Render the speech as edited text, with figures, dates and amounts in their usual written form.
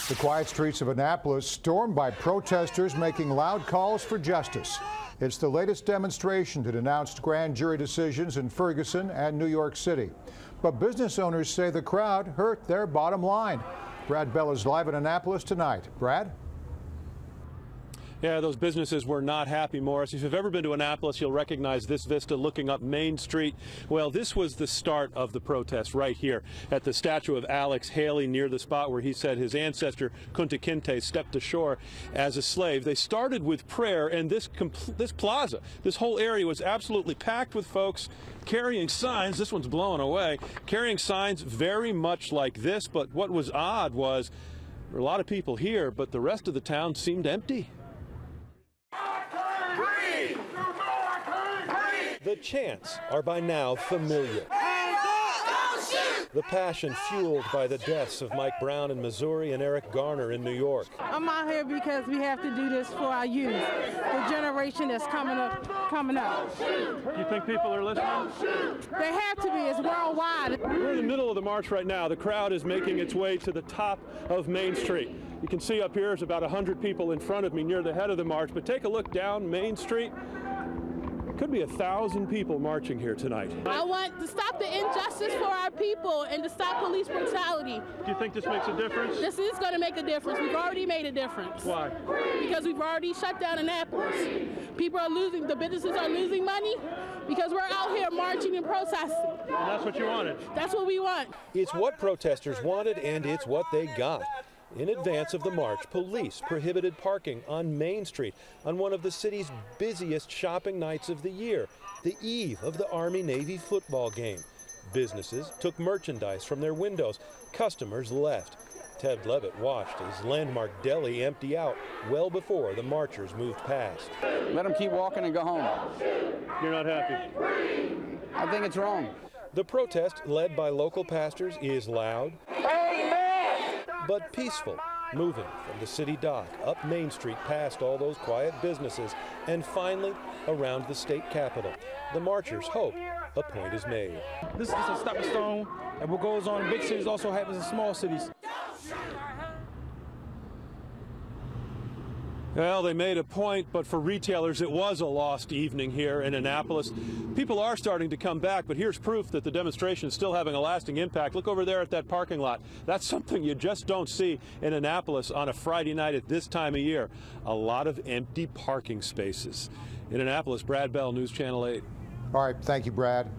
The quiet streets of Annapolis stormed by protesters making loud calls for justice. It's the latest demonstration to denounce grand jury decisions in Ferguson and New York City. But business owners say the crowd hurt their bottom line. Brad Bell is live in Annapolis tonight. Brad? Yeah, those businesses were not happy, Morris. If you've ever been to Annapolis, you'll recognize this vista looking up Main Street. Well, this was the start of the protest right here at the statue of Alex Haley near the spot where he said his ancestor Kunta Kinte stepped ashore as a slave. They started with prayer, and this plaza, this whole area was absolutely packed with folks carrying signs. This one's blowing away. Carrying signs very much like this, but what was odd was there were a lot of people here, but the rest of the town seemed empty. The chants are by now familiar. The passion fueled by the deaths of Mike Brown in Missouri and Eric Garner in New York. I'm out here because we have to do this for our youth, the generation that's coming up. Do you think people are listening? They have to be. It's worldwide. We're in the middle of the march right now. The crowd is making its way to the top of Main Street. You can see up here there's about 100 people in front of me near the head of the march, but take a look down Main Street. Could be 1,000 people marching here tonight. I want to stop the injustice for our people and to stop police brutality. Do you think this makes a difference? This is going to make a difference. We've already made a difference. Why? Because we've already shut down Annapolis. People are losing, the businesses are losing money because we're out here marching and protesting. And that's what you wanted? That's what we want. It's what protesters wanted, and it's what they got. In advance of the march, police prohibited parking on Main Street on one of the city's busiest shopping nights of the year, the eve of the Army-Navy football game. Businesses took merchandise from their windows. Customers left. Ted Levitt watched his landmark deli empty out well before the marchers moved past. Let them keep walking and go home. You're not happy? I think it's wrong. The protest, led by local pastors, is loud. But peaceful, moving from the city dock up Main Street past all those quiet businesses and finally around the state capitol. The marchers hope a point is made. This is a stepping stone, and what goes on in big cities also happens in small cities. Well, they made a point, but for retailers, it was a lost evening here in Annapolis. People are starting to come back, but here's proof that the demonstration is still having a lasting impact. Look over there at that parking lot. That's something you just don't see in Annapolis on a Friday night at this time of year. A lot of empty parking spaces. In Annapolis, Brad Bell, News Channel 8. All right, thank you, Brad.